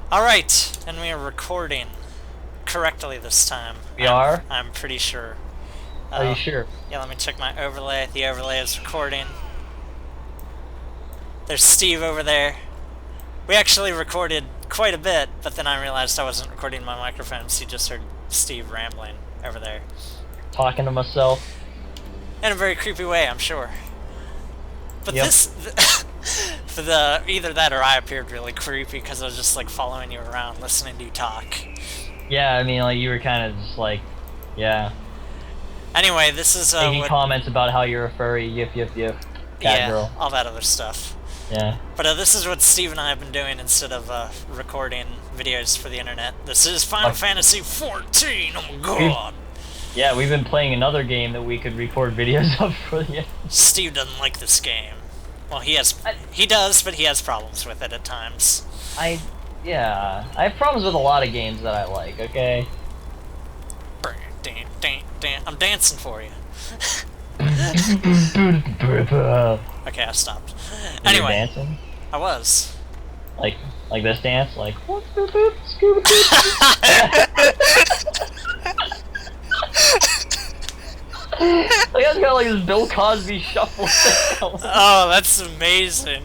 Alright, and we are recording correctly this time. We are? I'm pretty sure. Are you sure? Yeah, let me check my overlay. The overlay is recording. There's Steve over there. We actually recorded quite a bit, but then I realized I wasn't recording my microphone, so you just heard Steve rambling over there. Talking to myself. In a very creepy way, I'm sure. But Yep. for the either that or I appeared really creepy because I was just like following you around, listening to you talk. Yeah, I mean, like, you were kind of just like, yeah. Anyway, this is Making comments about how you're a furry, yip, cat girl. all that other stuff. Yeah. But this is what Steve and I have been doing instead of recording videos for the internet. This is Final Fantasy XIV. Oh my god. Yeah, we've been playing another game that we could record videos of for the. Steve doesn't like this game. Well, he does, but he has problems with it at times. Yeah, I have problems with a lot of games that I like. Okay. I'm dancing for you. Okay, I stopped. Anyway, you dancing? I was. Like this dance, like. Like that's kind of like this Bill Cosby shuffle. Oh, that's amazing.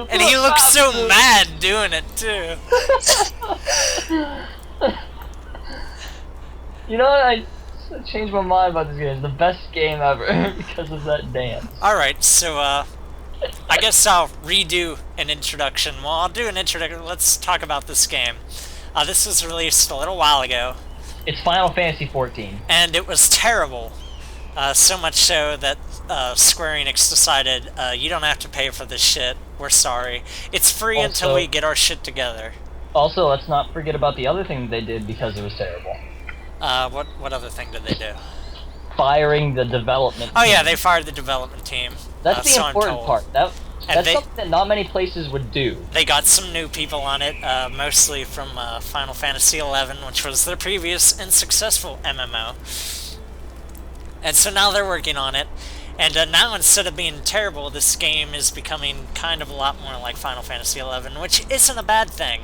And he looks so mad doing it too. You know what? I changed my mind about this game. It's the best game ever because of that dance. Alright, so I guess I'll redo an introduction. Well, I'll do an introduction. Let's talk about this game. This was released a little while ago. It's Final Fantasy XIV. And it was terrible. So much so that Square Enix decided, you don't have to pay for this shit. We're sorry. It's free until we get our shit together. Also, let's not forget about the other thing they did because it was terrible. What other thing did they do? Firing the development team. Oh yeah, they fired the development team. That's the important part. That's something that not many places would do. They got some new people on it, mostly from Final Fantasy XI, which was their previous and successful MMO. And so now they're working on it. And now instead of being terrible, this game is becoming kind of a lot more like Final Fantasy XI, which isn't a bad thing.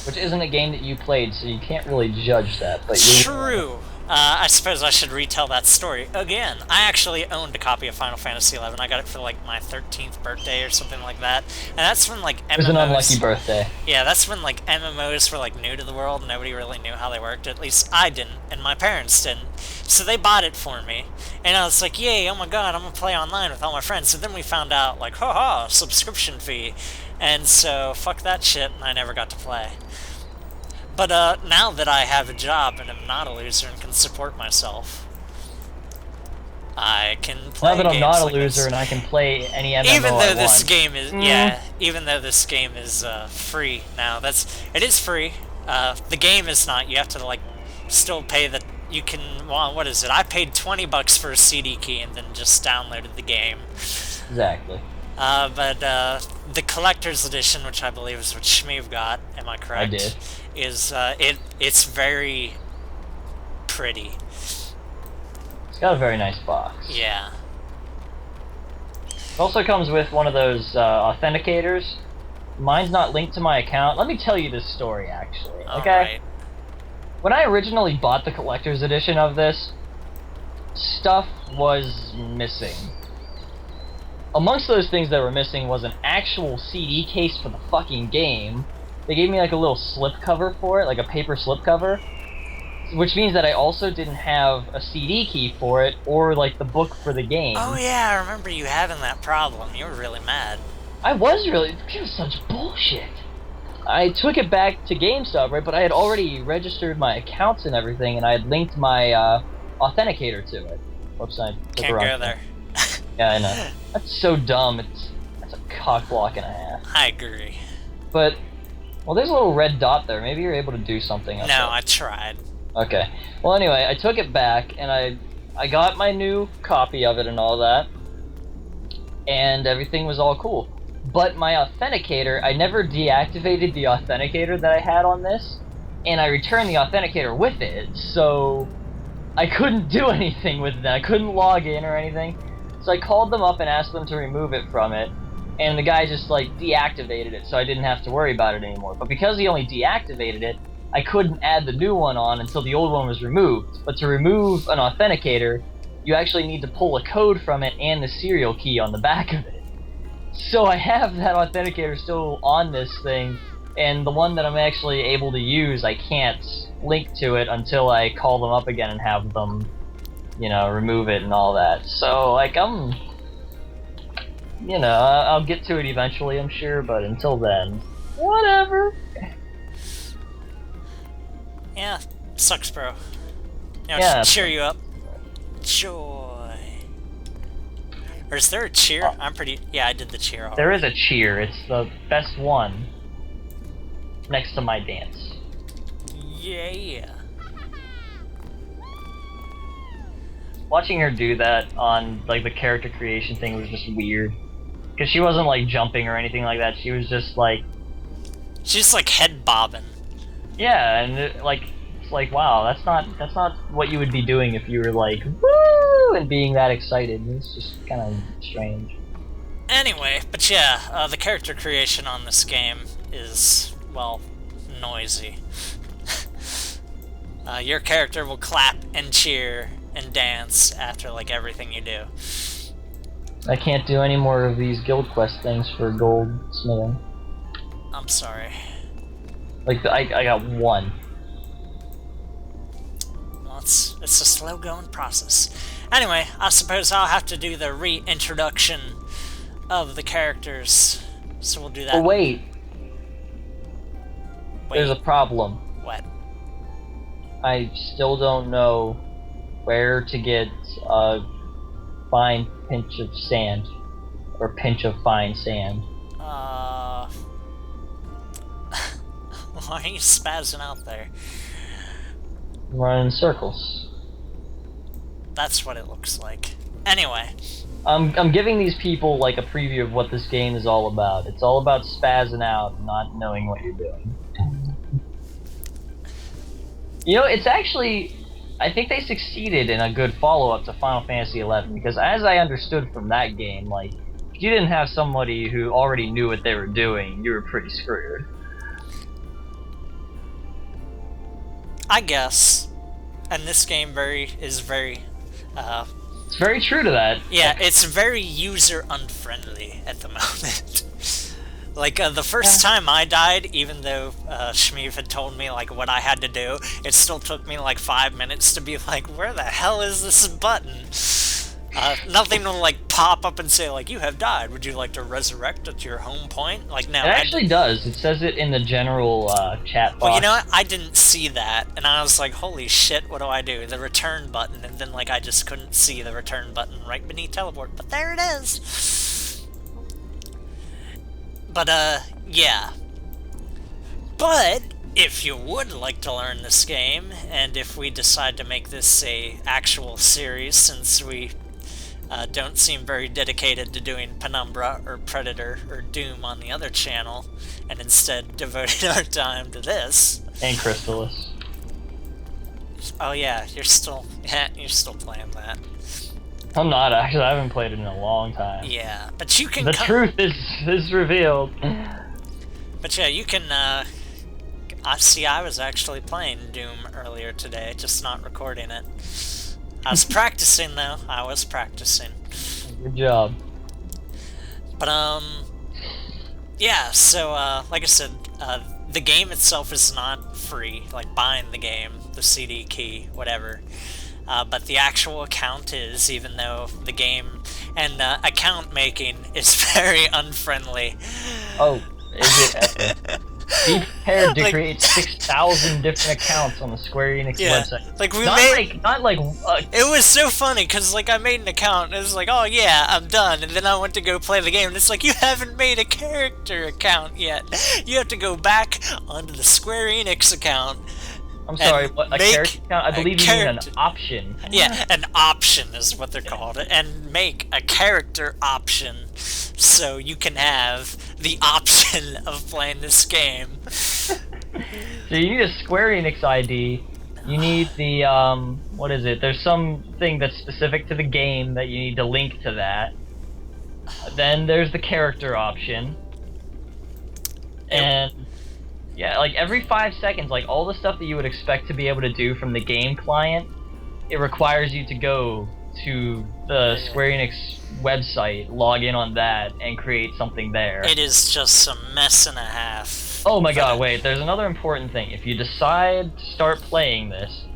Which isn't a game that you played, so you can't really judge that. But true. I suppose I should retell that story again. I actually owned a copy of Final Fantasy XI. I got it for like my 13th birthday or something like that. And that's when like MMOs... It was an unlucky birthday. Yeah, that's when like MMOs were like new to the world. Nobody really knew how they worked. At least I didn't, and my parents didn't. So they bought it for me. And I was like, yay, oh my god, I'm gonna play online with all my friends. So then we found out like, haha, subscription fee. And so fuck that shit, and I never got to play. But now that I have a job and am not a loser and can support myself, I can play games. Now that I'm not a like loser this. And I can play any MMO even though I this want. Game is even though this game is free now, it is free. The game is not. You have to like still pay the. You can. Well, what is it? I paid $20 for a CD key and then just downloaded the game. Exactly. But the collector's edition, which I believe is what Schmeev got, am I correct? I did. Is it's very pretty. It's got a very nice box. Yeah. It also comes with one of those authenticators. Mine's not linked to my account. Let me tell you this story, actually. Okay? Right. When I originally bought the collector's edition of this, stuff was missing. Amongst those things that were missing was an actual CD case for the fucking game. They gave me like a little slip cover for it, like a paper slip cover. Which means that I also didn't have a CD key for it, or like the book for the game. Oh yeah, I remember you having that problem. You were really mad. I was really... It was such bullshit. I took it back to GameStop, right, but I had already registered my accounts and everything, and I had linked my authenticator to it. Whoops, I can't go there. Yeah, I know. That's so dumb. That's a cock block and a half. I agree. But, well, there's a little red dot there. Maybe you're able to do something. No, I tried. Okay. Well, anyway, I took it back, and I got my new copy of it and all that, and everything was all cool. But my authenticator, I never deactivated the authenticator that I had on this, and I returned the authenticator with it, so I couldn't do anything with that. I couldn't log in or anything. So I called them up and asked them to remove it from it, and the guy just, like, deactivated it, so I didn't have to worry about it anymore. But because he only deactivated it, I couldn't add the new one on until the old one was removed. But to remove an authenticator, you actually need to pull a code from it and the serial key on the back of it. So I have that authenticator still on this thing, and the one that I'm actually able to use, I can't link to it until I call them up again and have them, you know, remove it and all that. So, like, you know, I'll get to it eventually, I'm sure, but until then, whatever. Yeah, sucks, bro. You know, Yeah. cheer you up. Joy. Or is there a cheer? Yeah, I did the cheer already. There is a cheer. It's the best one. Next to my dance. Yeah. Watching her do that on, like, the character creation thing was just weird. Because she wasn't, like, jumping or anything like that. She was just, like... She's, like, head bobbing. Yeah, and, it's like, wow, that's not what you would be doing if you were, like, woo! And being that excited. It's just kind of strange. Anyway, but yeah, the character creation on this game is, well, noisy. Your character will clap and cheer and dance after, like, everything you do. I can't do any more of these guild quest things for gold smithing. I'm sorry. Like, I got one. Well, it's a slow-going process. Anyway, I suppose I'll have to do the reintroduction of the characters, so we'll do that. Oh, wait. There's a problem. What? I still don't know where to get a fine pinch of sand. Or pinch of fine sand. Why are you spazzing out there? I'm running in circles. That's what it looks like. Anyway. I'm giving these people, like, a preview of what this game is all about. It's all about spazzing out and not knowing what you're doing. You know, it's actually... I think they succeeded in a good follow-up to Final Fantasy XI, because as I understood from that game, like, if you didn't have somebody who already knew what they were doing, you were pretty screwed. I guess. And this game is very... It's very true to that. Yeah, it's very user-unfriendly at the moment. Like, the first time I died, even though Schmeev had told me, like, what I had to do, it still took me, like, 5 minutes to be like, where the hell is this button? Nothing will, like, pop up and say, like, you have died. Would you like to resurrect at your home point? Like, no. It actually does. It says it in the general chat box. Well, you know what? I didn't see that, and I was like, holy shit, what do I do? The return button, and then, like, I just couldn't see the return button right beneath teleport, but there it is! But, yeah. But, if you would like to learn this game, and if we decide to make this a actual series, since we don't seem very dedicated to doing Penumbra or Predator or Doom on the other channel, and instead devoted our time to this. And Crystallis. Oh yeah, you're still playing that. I'm not, actually. I haven't played it in a long time. Yeah, but you can... The truth is revealed. But yeah, you can, I was actually playing Doom earlier today, just not recording it. I was practicing, though. I was practicing. Good job. But, yeah, so, like I said, the game itself is not free, like buying the game, the CD key, whatever. But the actual account is, even though the game and account making is very unfriendly. Oh, is it ever? Be prepared to create 6,000 different accounts on the Square Enix website. Like we It was so funny because like I made an account and it was like, oh yeah, I'm done, and then I went to go play the game and it's like, you haven't made a character account yet. You have to go back onto the Square Enix account. I'm sorry, what, a character account? I believe you mean an option. Yeah, an option is what they're called. And make a character option so you can have the option of playing this game. So you need a Square Enix ID, You need the, what is it? There's something that's specific to the game that you need to link to that. Then there's the character option. And, yeah, like, every 5 seconds, like, all the stuff that you would expect to be able to do from the game client, it requires you to go to the Square Enix website, log in on that, and create something there. It is just a mess and a half. Oh my god, wait, there's another important thing. If you decide to start playing this,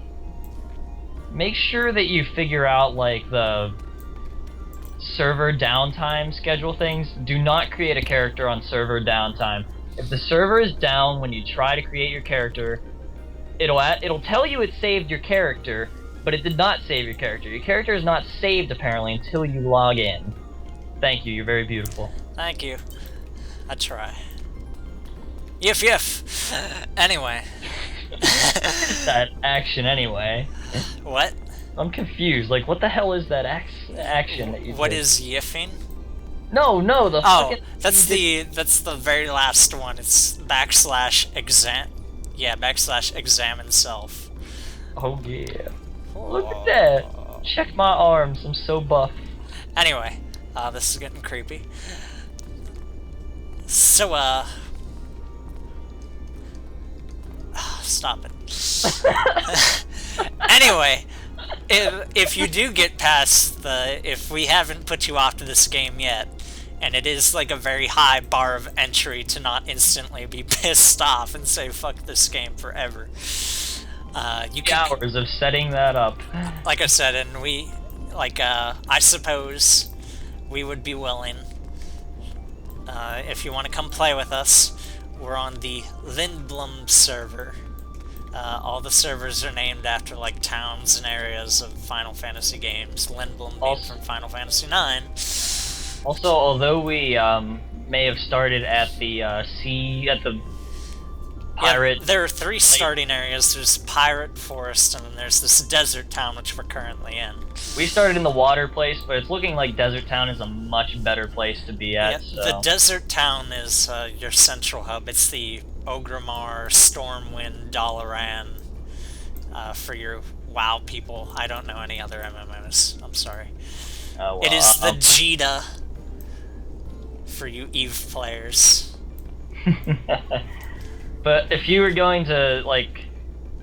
make sure that you figure out, like, the server downtime schedule things. Do not create a character on server downtime. If the server is down when you try to create your character, it'll tell you it saved your character, but it did not save your character. Your character is not saved, apparently, until you log in. Thank you, you're very beautiful. Thank you. I try. Yiff yiff! Anyway. That action anyway. What? I'm confused. Like, what the hell is that action that you What did? is yiffing? No, the fucking... that's the very last one. It's /examine self. Oh yeah. Look at that! Check my arms, I'm so buff. Anyway, this is getting creepy. So, stop it. Anyway, if you do get past if we haven't put you off to this game yet, and it is like a very high bar of entry to not instantly be pissed off and say fuck this game forever. You can Hours of setting that up. Like I said, and I suppose we would be willing, if you want to come play with us. We're on the Lindblum server. All the servers are named after, like, towns and areas of Final Fantasy games. Lindblum being from Final Fantasy IX. Also, although we may have started at the pirate... Yeah, there are 3 starting areas. There's Pirate Forest, and then there's this desert town, which we're currently in. We started in the water place, but it's looking like Desert Town is a much better place to be at. Yeah, the desert town is your central hub. It's the Orgrimmar, Stormwind, Dalaran, for your WoW people. I don't know any other MMOs. I'm sorry. Well, it is the Jita for you EVE players. But if you were going to, like,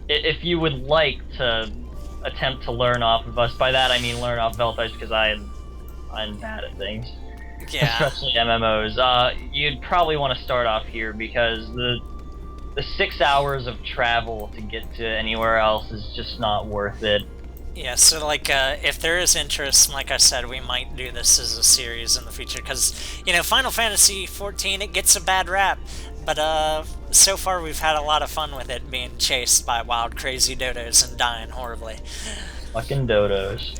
if you would like to attempt to learn off of us, by that I mean learn off Velthice, because I'm bad at things. Yeah. Especially MMOs. You'd probably want to start off here, because the 6 hours of travel to get to anywhere else is just not worth it. Yeah, so, like, if there is interest, like I said, we might do this as a series in the future, because, you know, Final Fantasy XIV, it gets a bad rap, but, so far we've had a lot of fun with it being chased by wild, crazy dodos and dying horribly. Fucking dodos.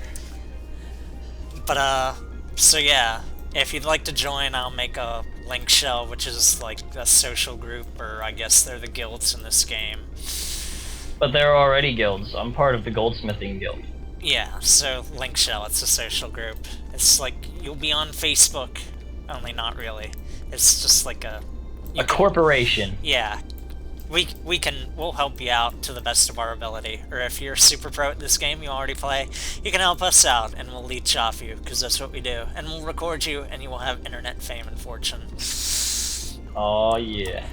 But, so yeah, if you'd like to join, I'll make a link shell, which is, like, a social group, or I guess they're the guilds in this game. But there are already guilds. I'm part of the goldsmithing guild. Yeah, so Link Shell, it's a social group. It's like, you'll be on Facebook, only not really. It's just like a corporation. Yeah. We'll help you out to the best of our ability. Or if you're super pro at this game, you already play, you can help us out, and we'll leech off you, because that's what we do. And we'll record you, and you will have internet fame and fortune. Oh yeah.